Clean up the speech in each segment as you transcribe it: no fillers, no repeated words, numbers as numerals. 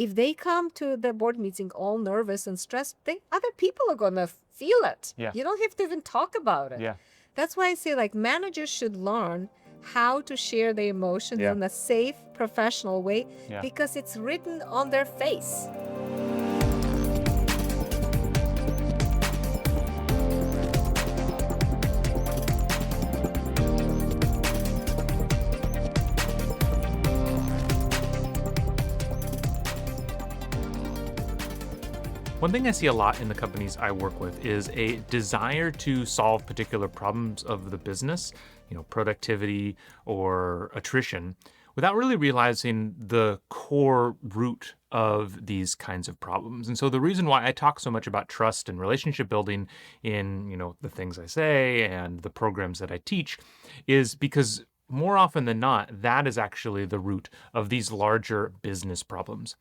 if they come to the board meeting all nervous and stressed, other people are going to feel it. Yeah. You don't have to even talk about it. Yeah. That's why I say like managers should learn how to share their emotions Yeah. in a safe, professional way Yeah. because it's written on their face. One thing I see a lot in the companies I work with is a desire to solve particular problems of the business, productivity or attrition, without really realizing the core root of these kinds of problems. And so the reason why I talk so much about trust and relationship building in, the things I say and the programs that I teach is because more often than not, that is actually the root of these larger business problems.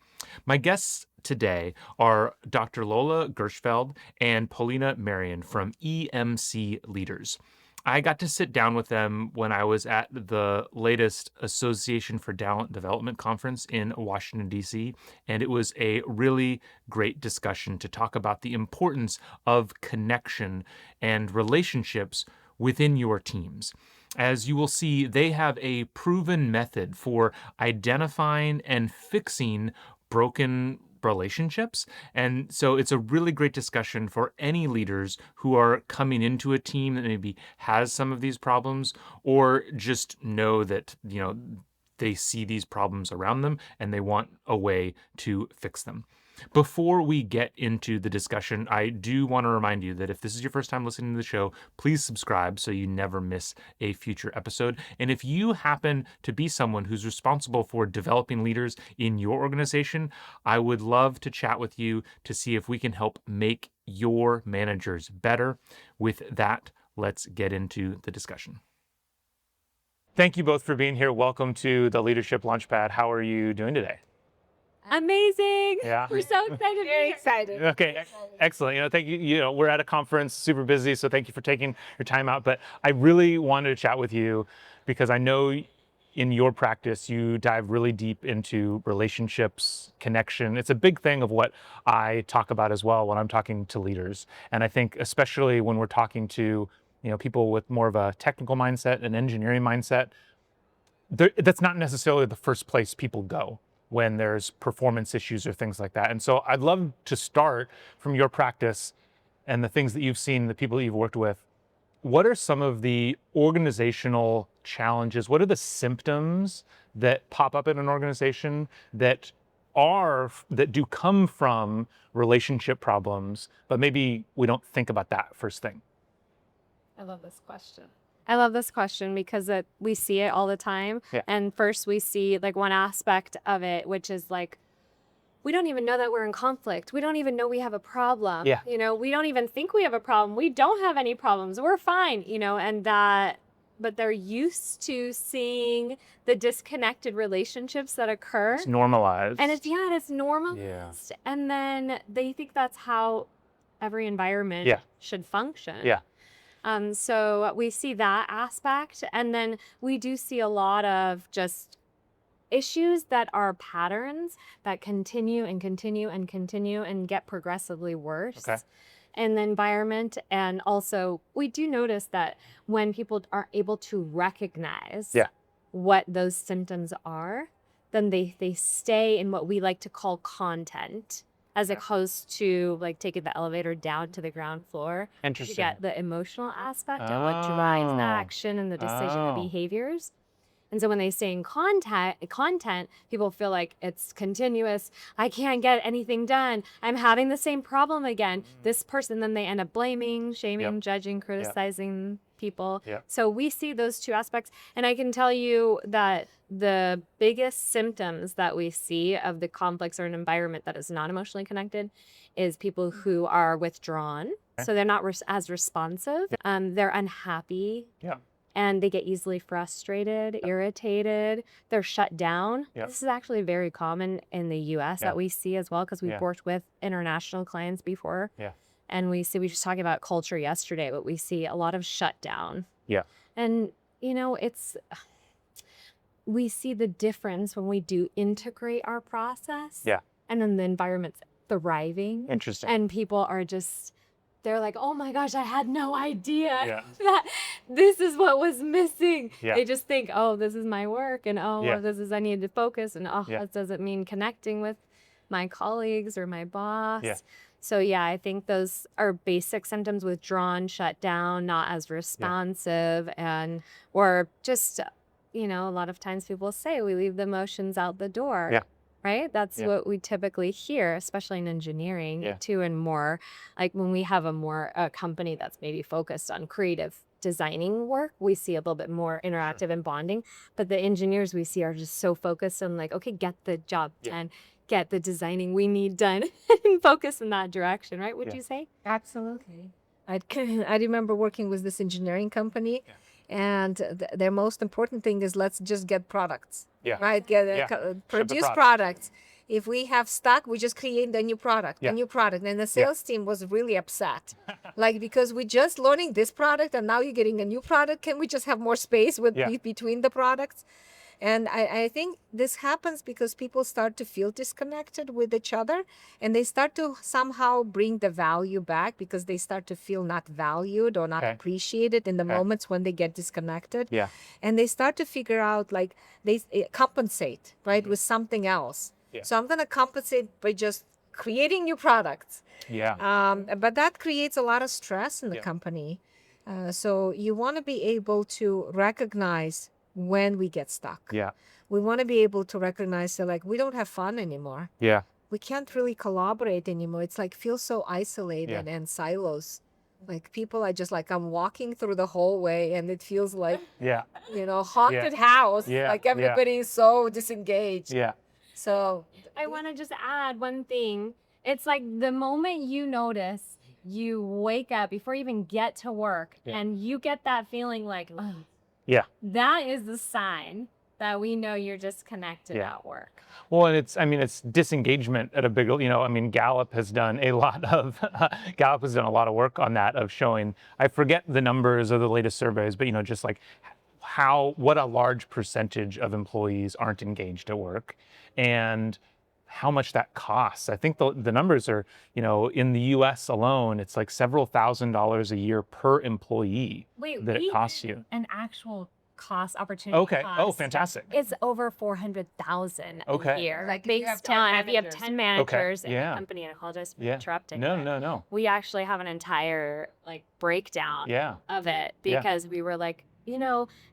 My guests today are Dr. Lola Gershfeld and Polina Marian from EMC Leaders. I got to sit down with them when I was at the latest Association for Talent Development conference in Washington, D.C., and it was a really great discussion to talk about the importance of connection and relationships within your teams. As you will see, they have a proven method for identifying and fixing broken relationships. And so it's a really great discussion for any leaders who are coming into a team that maybe has some of these problems or just know that, they see these problems around them and they want a way to fix them. Before we get into the discussion, I do want to remind you that if this is your first time listening to the show, please subscribe so you never miss a future episode. And if you happen to be someone who's responsible for developing leaders in your organization, I would love to chat with you to see if we can help make your managers better. With that, let's get into the discussion. Thank you both for being here. Welcome to the Leadership Launchpad. How are you doing today? Amazing. Yeah. We're so excited. Very excited. Okay, excellent. Thank you. We're at a conference, super busy, so thank you for taking your time out. But I really wanted to chat with you because I know in your practice, you dive really deep into relationships, connection. It's a big thing of what I talk about as well when I'm talking to leaders. And I think especially when we're talking to, people with more of a technical mindset, an engineering mindset, that's not necessarily the first place people go when there's performance issues or things like that. And so I'd love to start from your practice and the things that you've seen, the people that you've worked with. What are some of the organizational challenges? What are the symptoms that pop up in an organization that do come from relationship problems, but maybe we don't think about that first thing? I love this question because we see it all the time. Yeah. And first we see like one aspect of it, which is like, we don't even know that we're in conflict. We don't even know we have a problem. Yeah. We don't even think we have a problem. We don't have any problems. We're fine, but they're used to seeing the disconnected relationships that occur. It's normalized. And it's normalized. Yeah. And then they think that's how every environment should function. Yeah. So we see that aspect. And then we do see a lot of just issues that are patterns that continue and continue and continue and get progressively worse in the environment. And also we do notice that when people are able to recognize what those symptoms are, then they stay in what we like to call content, as opposed to like taking the elevator down to the ground floor. Interesting. To get the emotional aspect of what drives the action and the decision and behaviors. And so when they stay in content, people feel like it's continuous. I can't get anything done. I'm having the same problem again. This person, then they end up blaming, shaming, judging, criticizing people. So we see those two aspects. And I can tell you that the biggest symptoms that we see of the conflicts or an environment that is not emotionally connected is people who are withdrawn. So they're not as responsive. They're unhappy. And they get easily frustrated, irritated. They're shut down. This is actually very common in the U.S. that we see as well, because we've worked with international clients before. And we were just talking about culture yesterday, but we see a lot of shutdown. And, we see the difference when we do integrate our process and then the environment's thriving. Interesting. And people are just, they're like, oh my gosh, I had no idea Yeah. that this is what was missing. Yeah. They just think, oh, this is my work, and oh, Yeah. this is, I need to focus, and oh, Yeah. that doesn't mean connecting with my colleagues or my boss. Yeah. So yeah, I think those are basic symptoms: withdrawn, shut down, not as responsive, and or just, a lot of times people say we leave the emotions out the door. Yeah. Right? That's Yeah. what we typically hear, especially in engineering Yeah. too, and more like when we have a company that's maybe focused on creative designing work, we see a little bit more interactive and bonding. But the engineers we see are just so focused on like, okay, get the job done, get the designing we need done, and focus in that direction, right? Would Yeah. you say? Absolutely. I remember working with this engineering company, and their most important thing is let's just get products. Yeah. Right? Produce product. products. If we have stock, we just create a new product, Yeah. a new product. And the sales team was really upset. Like, because we just learning this product and now you're getting a new product. Can we just have more space between the products? And I think this happens because people start to feel disconnected with each other, and they start to somehow bring the value back because they start to feel not valued or not Okay. appreciated in the Okay. moments when they get disconnected. Yeah. And they start to figure out like they compensate, right, with something else. Yeah. So I'm going to compensate by just creating new products. Yeah. But that creates a lot of stress in the Yeah. company. So you want to be able to recognize when we get stuck. Yeah. We want to be able to recognize that like we don't have fun anymore. Yeah. We can't really collaborate anymore. It's like feels so isolated and silos. Like people are just like I'm walking through the hallway and it feels like, Yeah. haunted house. Yeah. Like everybody is so disengaged. Yeah. So I want to just add one thing. It's like the moment you notice you wake up before you even get to work and you get that feeling like, oh, Yeah. that is the sign that we know you're disconnected Yeah. at work. Well, and it's disengagement at a big, Gallup has done a lot of work on that, of showing, I forget the numbers of the latest surveys, but, just like what a large percentage of employees aren't engaged at work and how much that costs. I think the numbers are, in the US alone, it's like several $1,000s a year per employee that it costs you. An actual cost opportunity. Okay. Cost. Oh, fantastic. It's over 400,000 Okay. a year. Like if you have 10 if you have 10 managers in Yeah. a company, and I apologize for Yeah. interrupting. No, but no, no. We actually have an entire breakdown Yeah. of it Yeah. because we were like,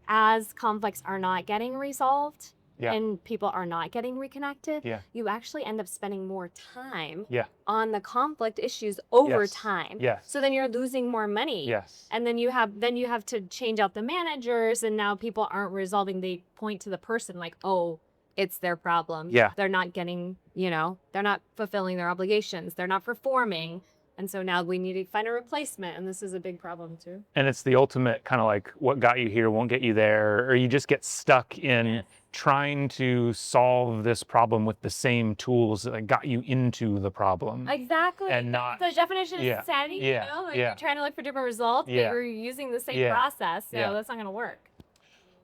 as conflicts are not getting resolved Yeah. and people are not getting reconnected, Yeah. you actually end up spending more time Yeah. on the conflict issues over Yes. time. Yes. So then you're losing more money. Yes. And then you have to change out the managers, and now people aren't resolving. They point to the person like, oh, it's their problem. Yeah. They're not getting, they're not fulfilling their obligations. They're not performing. And so now we need to find a replacement. And this is a big problem too. And it's the ultimate kind of like what got you here won't get you there, or you just get stuck in trying to solve this problem with the same tools that got you into the problem. Exactly. And not, the definition yeah, of insanity, yeah, like yeah. you're trying to look for different results, Yeah. but you're using the same Yeah. process. So Yeah. that's not going to work.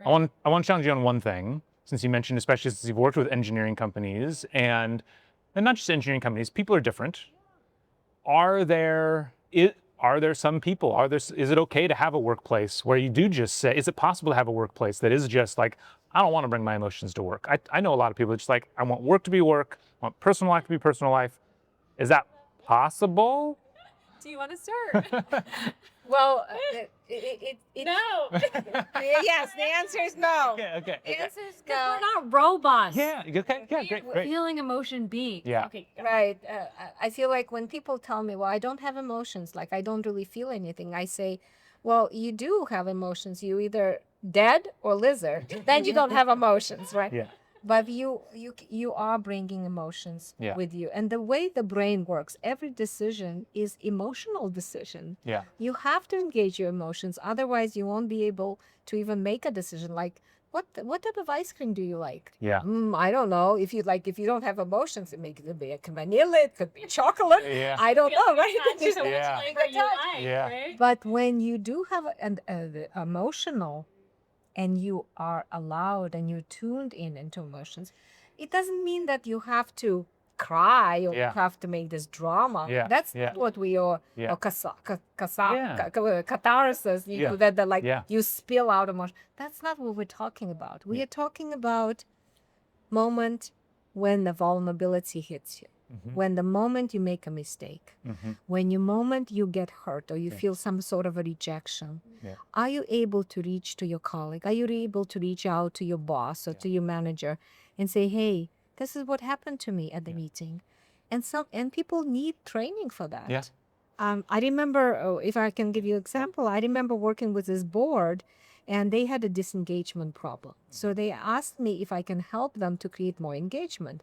I want to challenge you on one thing, since you mentioned, especially since you've worked with engineering companies and not just engineering companies, people are different. Are there some people, is it okay to have a workplace where you do just say, is it possible to have a workplace that is just like, I don't want to bring my emotions to work? I know a lot of people just like, I want work to be work, I want personal life to be personal life. Is that possible? Do you want to start? well, No. yes, the answer is no. Okay. The answer is We're no. not robots. Yeah, okay, yeah, great. Feeling emotion beings. Yeah. Okay. Right. I feel like when people tell me, well, I don't have emotions, like I don't really feel anything, I say, well, you do have emotions. You either dead or lizard. Then you don't have emotions, right? Yeah. But you are bringing emotions Yeah. with you. And the way the brain works, every decision is emotional decision. Yeah. You have to engage your emotions. Otherwise, you won't be able to even make a decision. Like, what type of ice cream do you like? Yeah. I don't know. If you don't have emotions, it could be vanilla, it could be chocolate. Yeah. I don't know, right? Yeah. Yeah. Right? But when you do have an emotional, and you are allowed and you're tuned into emotions, it doesn't mean that you have to cry or Yeah. have to make this drama. Yeah, That's yeah. not what we are. Yeah. Or Yeah. catharsis. You Yeah. know, that like Yeah. you spill out emotion. That's not what we're talking about. We are talking about moment when the vulnerability hits you. When the moment you make a mistake, when you moment you get hurt or you feel some sort of a rejection, are you able to reach to your colleague? Are you able to reach out to your boss or to your manager and say, hey, this is what happened to me at the meeting? And people need training for that. Yeah. I remember, if I can give you an example, I remember working with this board and they had a disengagement problem. So they asked me if I can help them to create more engagement.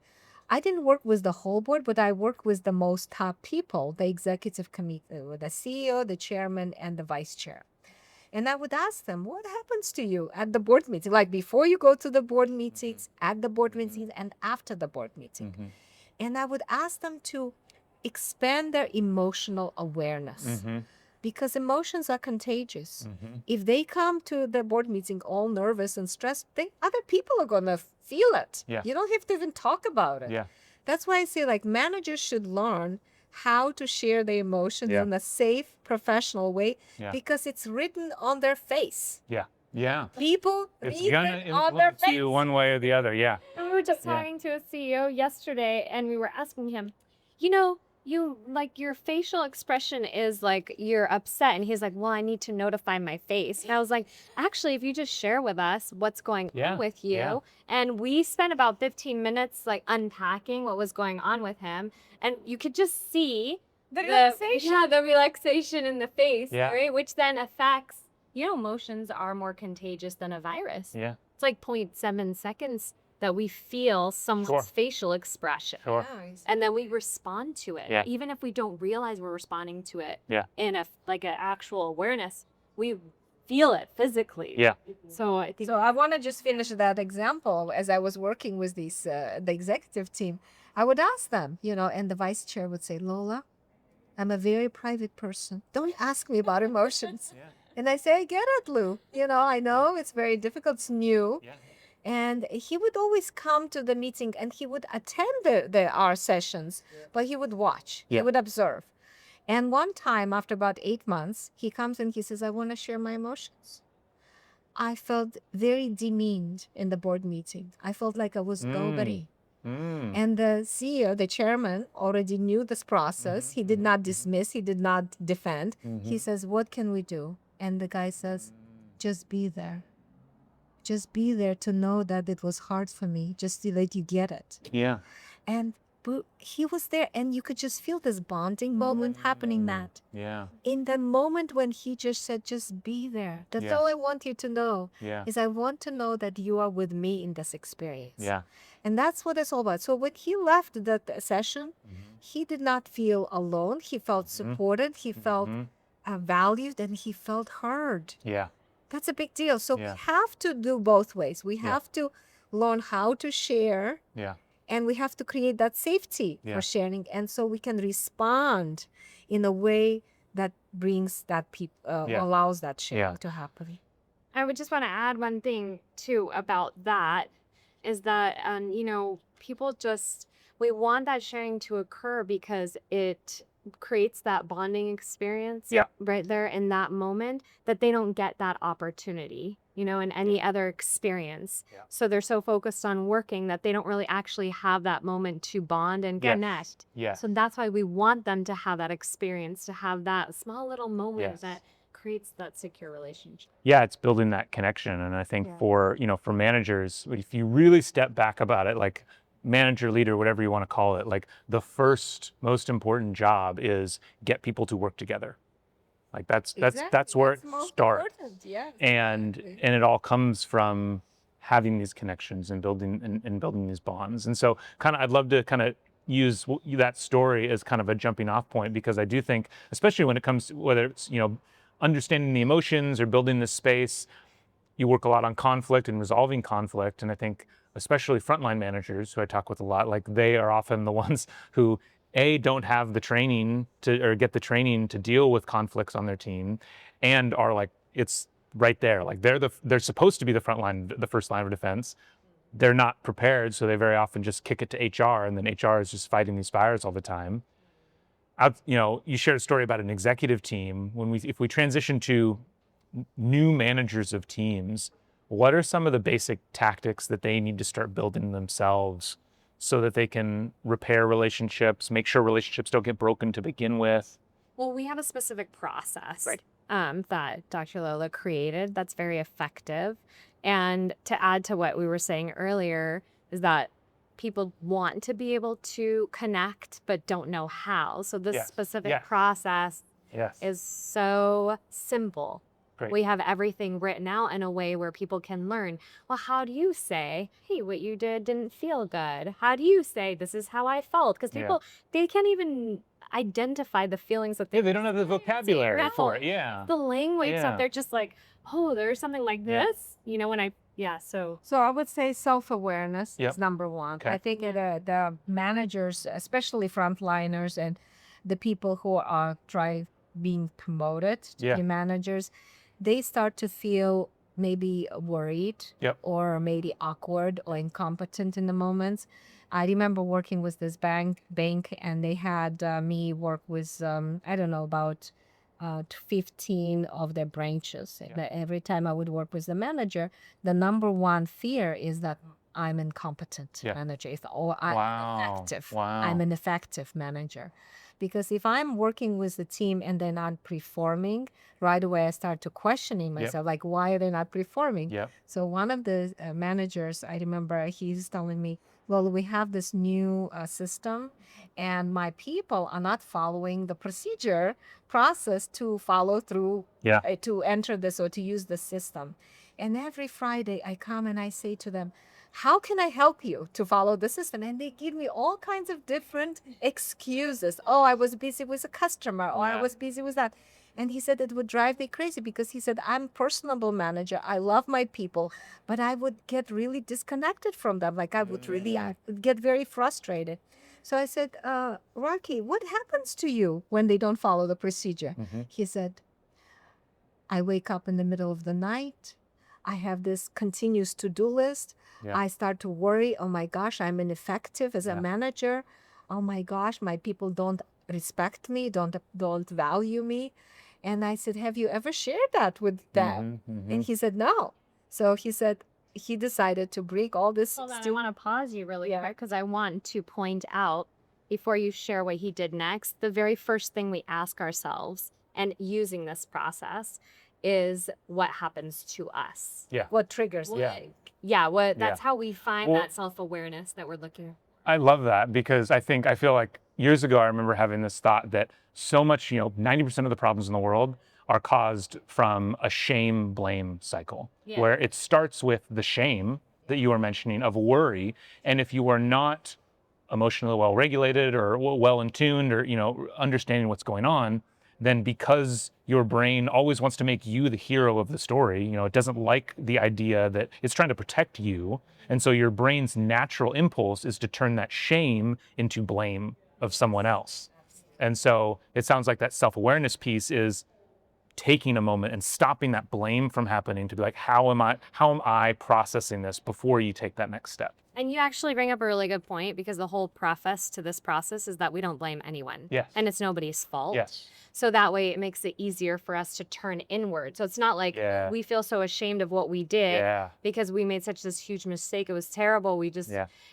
I didn't work with the whole board, but I worked with the most top people, the executive committee, the CEO, the chairman, and the vice chair. And I would ask them, what happens to you at the board meeting? Like before you go to the board meetings, at the board meetings, and after the board meeting. And I would ask them to expand their emotional awareness because emotions are contagious. If they come to the board meeting all nervous and stressed, other people are going to feel it. Yeah. You don't have to even talk about it. Yeah. That's why I say like managers should learn how to share their emotions Yeah. in a safe, professional way Yeah. because it's written on their face. Yeah. Yeah. People It's read gonna it on their influence face. you one way or the other. Yeah. And we were just Yeah. talking to a CEO yesterday and we were asking him, you know, you like your facial expression is like you're upset. And he's like, well, I need to notify my face. And I was like, actually, if you just share with us what's going Yeah, on with you. yeah. And we spent about 15 minutes like unpacking what was going on with him. And you could just see The relaxation. the relaxation in the face, Yeah. right? Which then affects, emotions are more contagious than a virus. Yeah. It's like 0.7 seconds that we feel someone's Sure. facial expression. Sure. And then we respond to it. Yeah. Even if we don't realize we're responding to it Yeah. in an actual awareness, we feel it physically. Yeah. So I think So I want to just finish that example. As I was working with these the executive team, I would ask them, and the vice chair would say, Lola, I'm a very private person. Don't ask me about emotions. Yeah. And I say, I get it, Lou. I know it's very difficult. It's new. Yeah. And he would always come to the meeting and he would attend our sessions, but he would watch. Yeah. He would observe. And one time, after about 8 months, he comes and he says, I want to share my emotions. I felt very demeaned in the board meeting. I felt like I was nobody. And the CEO, the chairman, already knew this process. He did not dismiss. He did not defend. He says, what can we do? And the guy says, just be there. Just be there to know that it was hard for me, just to let you get it. Yeah. And he was there, and you could just feel this bonding moment happening, Matt. Yeah. In the moment when he just said, just be there. That's Yeah. all I want you to know. Yeah. Is I want to know that you are with me in this experience. Yeah. And that's what it's all about. So when he left that session, he did not feel alone. He felt supported. He felt valued, and he felt heard. Yeah. That's a big deal. So Yeah. we have to do both ways. We have to learn how to share, Yeah. and we have to create that safety Yeah. for sharing. And so we can respond in a way that brings that Yeah. allows that sharing Yeah. to happen. I would just want to add one thing too about that is that, people we want that sharing to occur because it creates that bonding experience Yeah. right there in that moment that they don't get that opportunity, in any other experience. Yeah. So they're so focused on working that they don't really actually have that moment to bond and Yes. connect. Yeah. So that's why we want them to have that experience, to have that small little moment Yes. that creates that secure relationship. Yeah, it's building that connection. And I think Yeah. for managers, if you really step back about it, like manager, leader, whatever you want to call it, like the first most important job is get people to work together. Like that's where it starts. Yeah. And it all comes from having these connections and building these bonds. And so I'd love to kind of use that story as kind of a jumping off point, because I do think, especially when it comes to whether it's, understanding the emotions or building this space, you work a lot on conflict and resolving conflict. And I think especially frontline managers who I talk with a lot, like they are often the ones who don't have the training or get the training to deal with conflicts on their team, and are like, it's right there. Like they're supposed to be the first line of defense, they're not prepared, so they very often just kick it to HR, and then HR is just fighting these fires all the time. You shared a story about an executive team. If we transition to new managers of teams, what are some of the basic tactics that they need to start building themselves so that they can repair relationships, make sure relationships don't get broken to begin with? Well, we have a specific process that Dr. Lola created that's very effective. And to add to what we were saying earlier is that people want to be able to connect but don't know how. So this specific process is so simple. Great. We have everything written out in a way where people can learn, well, how do you say, hey, what you did didn't feel good? How do you say, this is how I felt? Because people, they can't even identify the feelings that they don't have the vocabulary for it. The language that they're just like, oh, there's something like this, so I would say self-awareness Yep. is number one. Okay. I think the managers, especially frontliners and the people who are being promoted to be managers, they start to feel maybe worried or maybe awkward or incompetent in the moments. I remember working with this bank and they had me work with, I don't know, about 15 of their branches. Every time I would work with the manager, the number one fear is that I'm incompetent manager, or I'm ineffective. I'm an effective manager. Because if I'm working with the team and they're not performing, right away I start to questioning myself, like, why are they not performing? So one of the managers, I remember he's telling me, well, we have this new system and my people are not following the process to follow through, to enter this or to use the system. And every Friday I come and I say to them, how can I help you to follow the system? And they give me all kinds of different excuses. Oh, I was busy with a customer, or I was busy with that. And he said it would drive me crazy because he said, I'm a personable manager. I love my people, but I would get really disconnected from them. Like I would really get very frustrated. So I said, Rocky, what happens to you when they don't follow the procedure? He said, I wake up in the middle of the night. I have this continuous to-do list. I start to worry, oh my gosh, I'm ineffective as a manager. Oh my gosh, my people don't respect me, don't value me. And I said, have you ever shared that with them? And he said, no. So he said he decided to bring all this. Hold on, I want to pause you really quick because I want to point out, before you share what he did next, the very first thing we ask ourselves, and using this process, is what happens to us. What triggers That's how we find that self-awareness that we're looking. I love that because I feel like years ago I remember having this thought that so much, 90% of the problems in the world are caused from a shame blame cycle, where it starts with the shame that you were mentioning of worry. And if you are not emotionally well regulated or well in tuned or, understanding what's going on, then because your brain always wants to make you the hero of the story, it doesn't like the idea that it's trying to protect you. And so your brain's natural impulse is to turn that shame into blame of someone else. And so it sounds like that self-awareness piece is taking a moment and stopping that blame from happening to be like, how am I processing this before you take that next step? And you actually bring up a really good point because the whole preface to this process is that we don't blame anyone. And it's nobody's fault. So that way it makes it easier for us to turn inward. So it's not like we feel so ashamed of what we did because we made such this huge mistake. It was terrible. We just,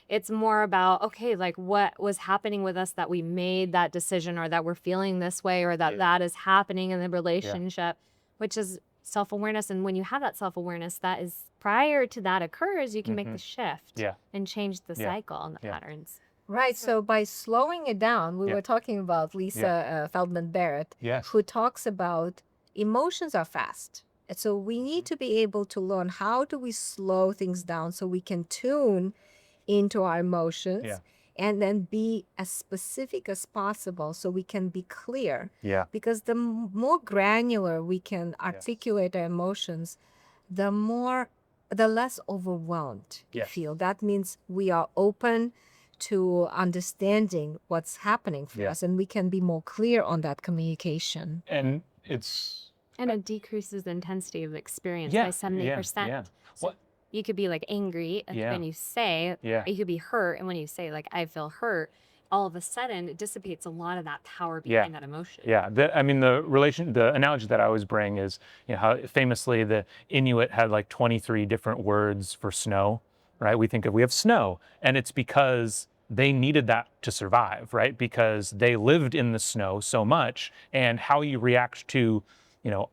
it's more about, okay, like what was happening with us that we made that decision or that we're feeling this way or that that is happening in the relationship, which is self-awareness. And when you have that self-awareness, that is prior to that occurs, you can make the shift and change the cycle and the patterns. Right. So by slowing it down, we were talking about Lisa Feldman Barrett, who talks about emotions are fast. And so we need to be able to learn how do we slow things down so we can tune into our emotions and then be as specific as possible so we can be clear. Because the more granular we can articulate our emotions, the less overwhelmed we feel. That means we are open to understanding what's happening for us, and we can be more clear on that communication. And it decreases the intensity of the experience by 70%. you could be like angry and when you say, you could be hurt. And when you say like, I feel hurt, all of a sudden it dissipates a lot of that power behind that emotion. Yeah, the analogy that I always bring is, how famously the Inuit had like 23 different words for snow, right? We have snow, and it's because they needed that to survive, right? Because they lived in the snow so much, and how you react to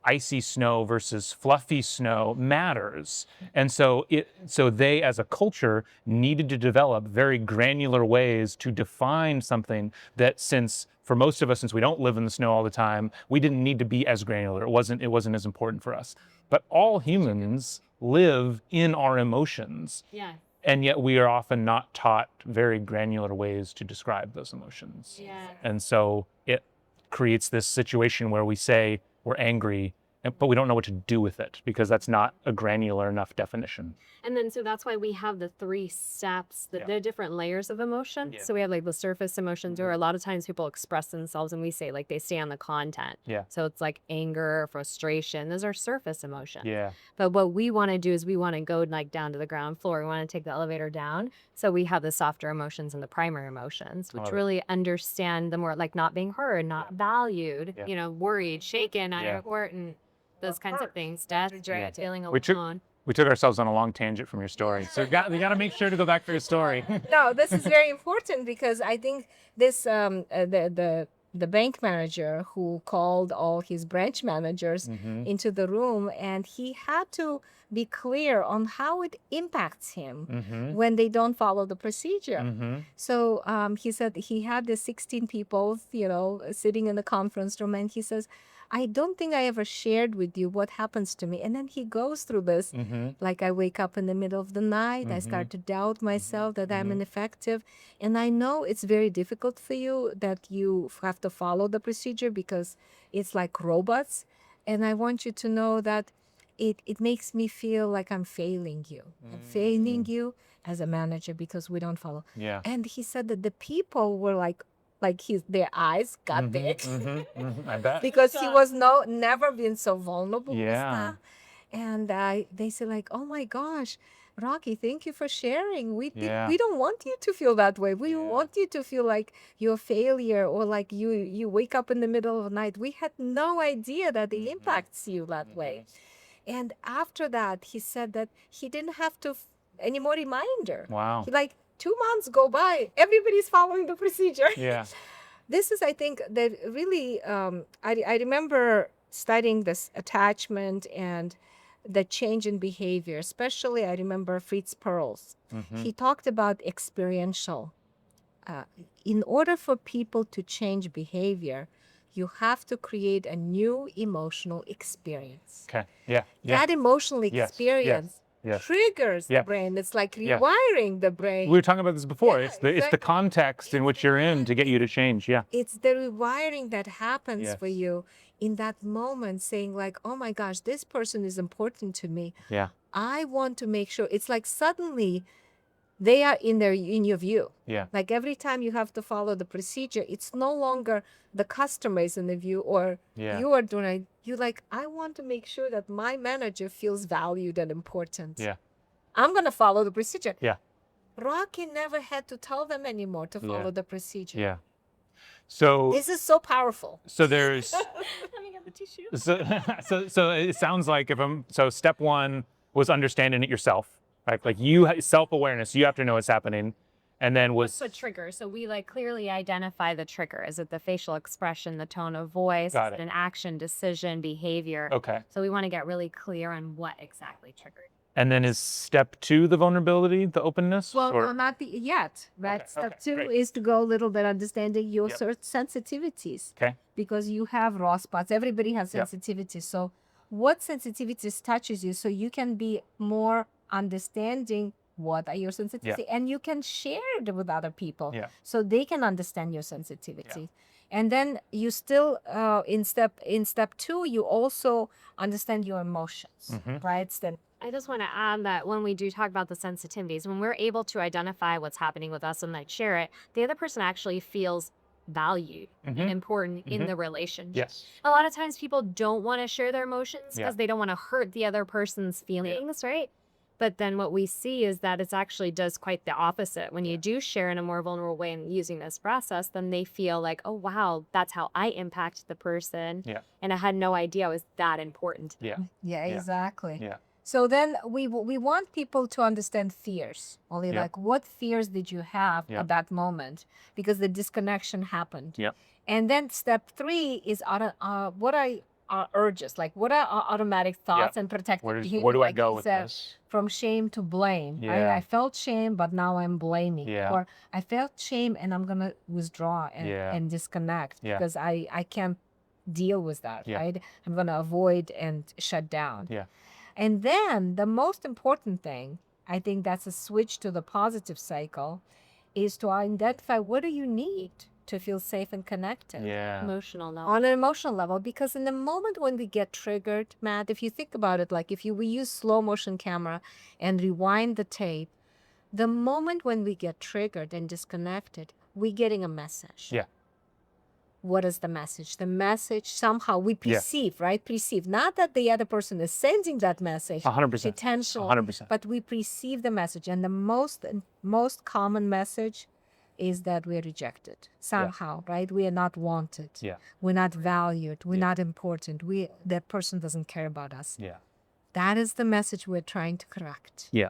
icy snow versus fluffy snow matters. And so they as a culture needed to develop very granular ways to define something that, since for most of us, since we don't live in the snow all the time, we didn't need to be as granular. It wasn't as important for us. But all humans live in our emotions. Yeah. And yet we are often not taught very granular ways to describe those emotions. Yeah. And so it creates this situation where we say we're angry, but we don't know what to do with it because that's not a granular enough definition. And then, so that's why we have the 3 steps, the different layers of emotion. Yeah. So we have like the surface emotions, or a lot of times people express themselves and we say like they stay on the content. Yeah. So it's like anger, frustration, those are surface emotions. Yeah. But what we want to do is we want to go like down to the ground floor. We want to take the elevator down. So we have the softer emotions and the primary emotions, which really understand the more like not being heard, not valued, worried, shaken, unimportant, those kinds of things. Death, dread, feeling alone. We took ourselves on a long tangent from your story. So we got to make sure to go back for your story. No, this is very important because I think this the bank manager who called all his branch managers into the room, and he had to be clear on how it impacts him when they don't follow the procedure. So he said he had the 16 people, sitting in the conference room, and he says, I don't think I ever shared with you what happens to me. And then he goes through this, like I wake up in the middle of the night, I start to doubt myself that I'm ineffective. And I know it's very difficult for you that you have to follow the procedure because it's like robots. And I want you to know that it makes me feel like I'm failing you. I'm failing you as a manager because we don't follow. Yeah. And he said that the people were like their eyes got big I bet. because he was never been so vulnerable with Yeah. stuff. And they say like, oh my gosh, Rocky, thank you for sharing. We don't want you to feel that way. We want you to feel like you're a failure or like you wake up in the middle of the night. We had no idea that it impacts you that way. And after that, he said that he didn't have to any more reminder. Wow. Like 2 months go by, everybody's following the procedure. Yeah. This is, I think, that really, I remember studying this attachment and the change in behavior. Especially, I remember Fritz Perls. He talked about experiential. In order for people to change behavior, you have to create a new emotional experience. Okay. Yeah. That emotional experience triggers the brain. It's like rewiring the brain. We were talking about this before. It's the context in which you're in to get you to change. Yeah. It's the rewiring that happens for you in that moment, saying like, oh my gosh, this person is important to me. Yeah. I want to make sure. It's like suddenly they are in your view. Yeah. Like every time you have to follow the procedure, it's no longer the customer is in the view or you are doing it. You like, I want to make sure that my manager feels valued and important. Yeah. I'm going to follow the procedure. Yeah. Rocky never had to tell them anymore to follow the procedure. Yeah. So this is so powerful. So there's Let me get the tissue. so it sounds like step 1 was understanding it yourself, right? Like self-awareness, you have to know what's happening. And then What's the trigger? So we like clearly identify the trigger. Is it the facial expression, the tone of voice, Got is it. it an action, decision, behavior? Okay. So we want to get really clear on what exactly triggered. And then is step 2 the vulnerability, the openness? Well, or? no, not yet. Right? Okay, Step okay, 2 great. is to go a little bit understanding your sensitivities. Okay. Because you have raw spots. Everybody has Yep. sensitivities. So what sensitivities touches you so you can be more understanding what are your sensitivity and you can share it with other people so they can understand your sensitivity. And then you still in step 2 you also understand your emotions, right? Then I just want to add that when we do talk about the sensitivities, when we're able to identify what's happening with us and like share it, the other person actually feels valued and important in the relationship. Yes. A lot of times people don't want to share their emotions because they don't want to hurt the other person's feelings, right? But then what we see is that it actually does quite the opposite. When you do share in a more vulnerable way and using this process, then they feel like, oh, wow, that's how I impact the person. Yeah. And I had no idea it was that important. Yeah. Yeah, Yeah. exactly. Yeah. So then we want people to understand fears. Only Yeah. like, what fears did you have Yeah. at that moment? Because the disconnection happened. Yeah. And then step 3 is what are urges, like what are our automatic thoughts and protective behavior. Where do I like go you with said, this? From shame to blame. Yeah. I felt shame, but now I'm blaming. Yeah. Or I felt shame and I'm gonna withdraw and disconnect Yeah. because I can't deal with that. Yeah. Right? I'm gonna avoid and shut down. Yeah. And then the most important thing, I think that's a switch to the positive cycle, is to identify what do you need to feel safe and connected. Yeah. Emotional level. On an emotional level, because in the moment when we get triggered, Matt, if you think about it, like if we use slow motion camera and rewind the tape, the moment when we get triggered and disconnected, we're getting a message. Yeah. What is the message? The message somehow we perceive, right? Perceive. Not that the other person is sending that message. 100%. Intentional. 100%. But we perceive the message. And the most common message is that we're rejected somehow, right? We are not wanted. Yeah. We're not valued. We're not important. That person doesn't care about us. Yeah. That is the message we're trying to correct. Yeah.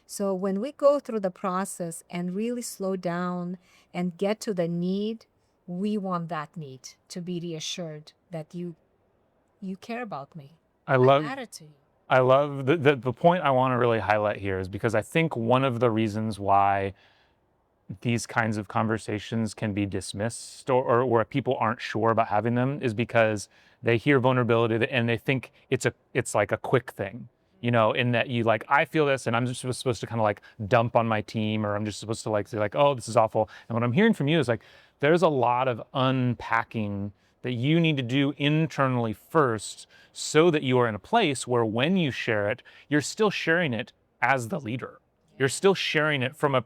So when we go through the process and really slow down and get to the need, we want that need to be reassured that you care about me. I love matter to you. I love the point I want to really highlight here is because I think one of the reasons why these kinds of conversations can be dismissed or where people aren't sure about having them is because they hear vulnerability and they think it's like a quick thing, you know, in that you like, I feel this and I'm just supposed to kind of like dump on my team, or I'm just supposed to like say like, oh, this is awful. And what I'm hearing from you is like, there's a lot of unpacking that you need to do internally first so that you are in a place where when you share it, you're still sharing it as the leader. You're still sharing it from a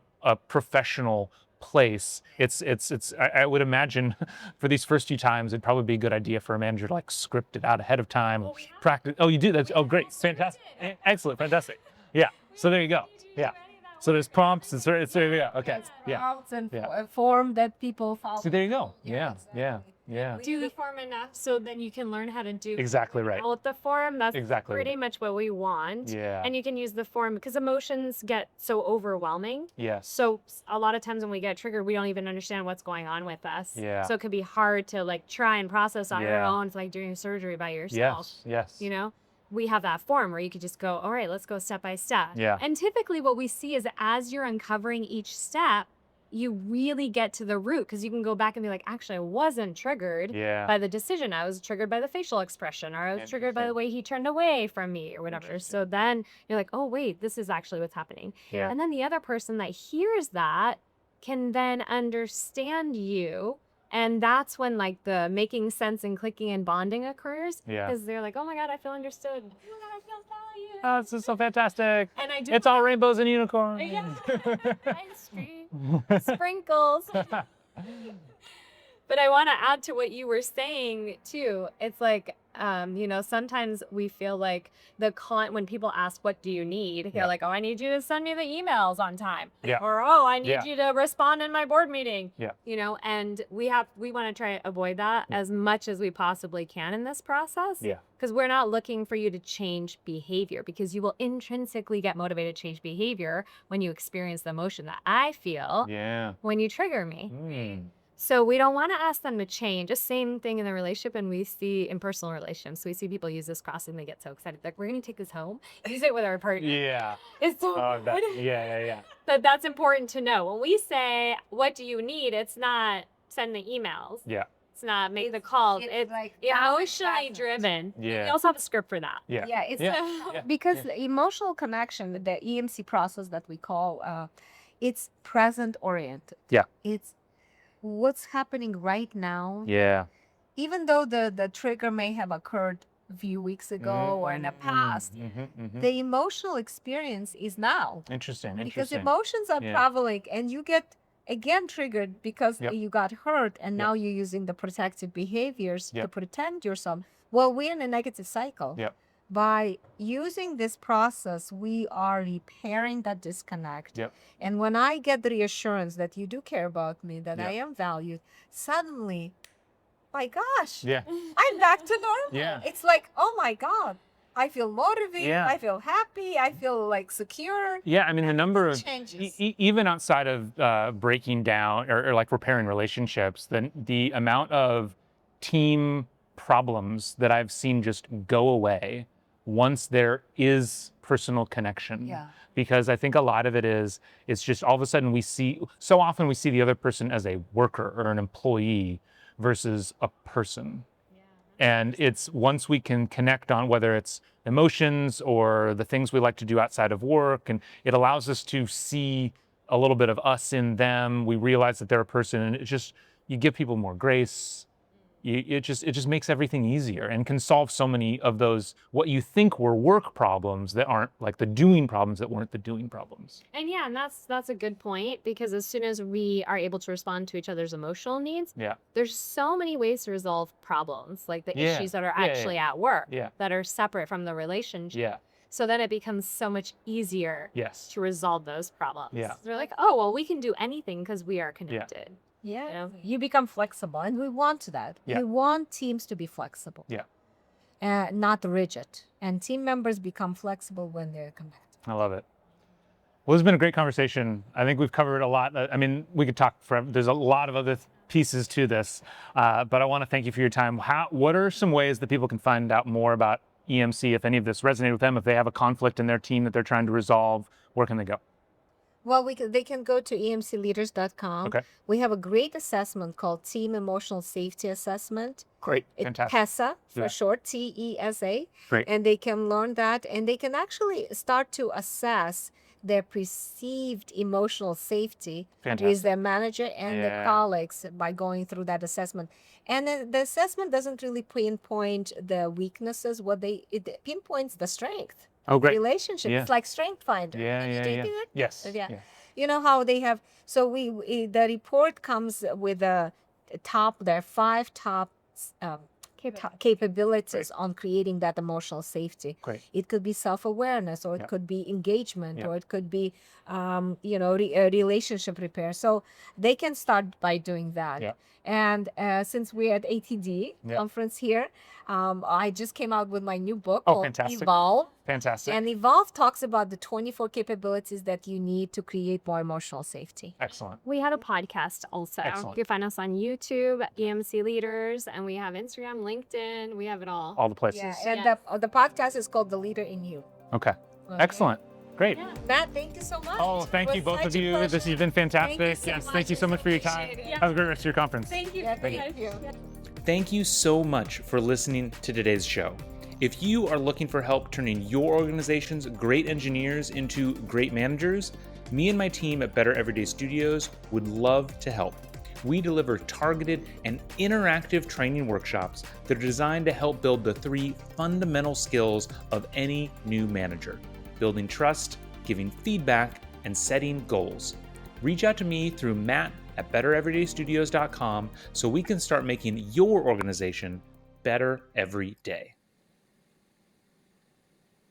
professional place. I would imagine for these first few times, it'd probably be a good idea for a manager to like script it out ahead of time, practice. Oh, you do that? Oh, great. Fantastic. Excellent. Fantastic. Yeah. So there you go. Yeah. So there's prompts. There you go. Okay. Yeah. Prompts and a form that people follow. So there you go. Yeah. Yeah. Yeah. Do the form enough so then you can learn how to do Exactly right. with the form. That's Exactly pretty right. much what we want. Yeah. And you can use the form because emotions get so overwhelming. Yes. So a lot of times when we get triggered, we don't even understand what's going on with us. Yeah. So it could be hard to like try and process on your Yeah. own. It's like doing surgery by yourself. Yes. Yes. You know, we have that form where you could just go, all right, let's go step by step. Yeah. And typically what we see is that as you're uncovering each step, you really get to the root because you can go back and be like, actually, I wasn't triggered Yeah. by the decision. I was triggered by the facial expression, or I was triggered by the way he turned away from me or whatever. So then you're like, oh, wait, this is actually what's happening. Yeah. And then the other person that hears that can then understand you. And that's when like the making sense and clicking and bonding occurs. Yeah. Because they're like, oh my God, I feel understood. Oh my God, I feel valued. Oh, this is so fantastic. And I do. It's all rainbows and unicorns. Yeah. Ice cream. Sprinkles. But I want to add to what you were saying too. It's like, you know, sometimes we feel like when people ask, what do you need? They're like, oh, I need you to send me the emails on time. Yeah. Or, oh, I need Yeah. you to respond in my board meeting. Yeah. You know, and we want to try to avoid that as much as we possibly can in this process. Yeah. Because we're not looking for you to change behavior, because you will intrinsically get motivated to change behavior when you experience the emotion that I feel Yeah. when you trigger me. Mm. So we don't want to ask them to change. The same thing in the relationship, and we see in personal relationships. We see people use this cross and they get so excited. Like, we're going to take this home, use it with our partner. Yeah. It's so Oh, good. yeah. But that's important to know. When we say, what do you need? It's not send the emails. Yeah. It's not make the calls. It's like emotionally driven. Yeah. We also have a script for that. Yeah. Yeah, it's Yeah. because the emotional connection, the EMC process that we call, it's present oriented. Yeah. It's what's happening right now. Yeah. Even though the trigger may have occurred a few weeks ago or in the past, the emotional experience is now. Interesting. Because emotions are traveling and you get again triggered because you got hurt and now you're using the protective behaviors to protect yourself. Well, we're in a negative cycle. Yep. by using this process, we are repairing that disconnect. Yep. And when I get the reassurance that you do care about me, that I Yep. am valued, suddenly, my gosh, Yeah. I'm back to normal. Yeah. It's like, oh my God, I feel motivated, Yeah. I feel happy, I feel like secure. Yeah, I mean, the number of, changes. even outside of breaking down or like repairing relationships, the amount of team problems that I've seen just go away once there is personal connection. Yeah. Because I think a lot of it is, it's just all of a sudden so often we see the other person as a worker or an employee versus a person. And it's once we can connect on whether it's emotions or the things we like to do outside of work, and it allows us to see a little bit of us in them. We realize that they're a person, and it just, you give people more grace. It just makes everything easier and can solve so many of those, what you think were work problems that aren't like the doing problems that weren't the doing problems. And yeah, and that's a good point, because as soon as we are able to respond to each other's emotional needs, Yeah. there's so many ways to resolve problems, like the Yeah. issues that are Yeah, yeah, actually at work, Yeah. that are separate from the relationship. Yeah. So then it becomes so much easier Yes. to resolve those problems. Yeah. They're like, oh, well, we can do anything because we are connected. Yeah. Yeah. You become flexible, and we want that. Yeah. We want teams to be flexible. Yeah. Not rigid. And team members become flexible when they're connected. I love it. Well, it's been a great conversation. I think we've covered a lot. I mean, we could talk forever. There's a lot of other pieces to this, but I want to thank you for your time. What are some ways that people can find out more about EMC, if any of this resonated with them, if they have a conflict in their team that they're trying to resolve? Where can they go? Well, they can go to emcleaders.com. Okay. We have a great assessment called Team Emotional Safety Assessment. Great. It's Fantastic. TESA for Yeah. short, TESA. Great. And they can learn that, and they can actually start to assess their perceived emotional safety with Fantastic. their manager and their Yeah. colleagues by going through that assessment. And the assessment doesn't really pinpoint the weaknesses. It pinpoints the strength. Oh, great. Relationship. Yeah. It's like Strength Finder. Yeah, Have you yeah, taken yeah. it? Yes. Yeah. You know how they have, so the report comes with their 5 top capabilities on creating that emotional safety. Great. It could be self-awareness, or it Yeah. could be engagement, Yeah. or it could be relationship repair. So they can start by doing that. Yeah. And since we're at ATD Yeah. conference here, I just came out with my new book Oh, called fantastic. Evolve. Fantastic. And Evolve talks about the 24 capabilities that you need to create more emotional safety. Excellent. We had a podcast also. Excellent. You can find us on YouTube, EMC Leaders, and we have Instagram, LinkedIn. We have it all. All the places. And Yeah. the podcast is called The Leader in You. Okay. Okay. Excellent. Great. Yeah. Matt, thank you so much. Oh, thank It you, was both of such a you. pleasure. This has been fantastic. Thank you so Yes, much. thank you so much for your time. Appreciate it. Have a great rest of your conference. Thank you. Thank you. Thank you so much for listening to today's show. If you are looking for help turning your organization's great engineers into great managers, me and my team at Better Everyday Studios would love to help. We deliver targeted and interactive training workshops that are designed to help build the 3 fundamental skills of any new manager: building trust, giving feedback, and setting goals. Reach out to me through matt@bettereverydaystudios.com so we can start making your organization better every day.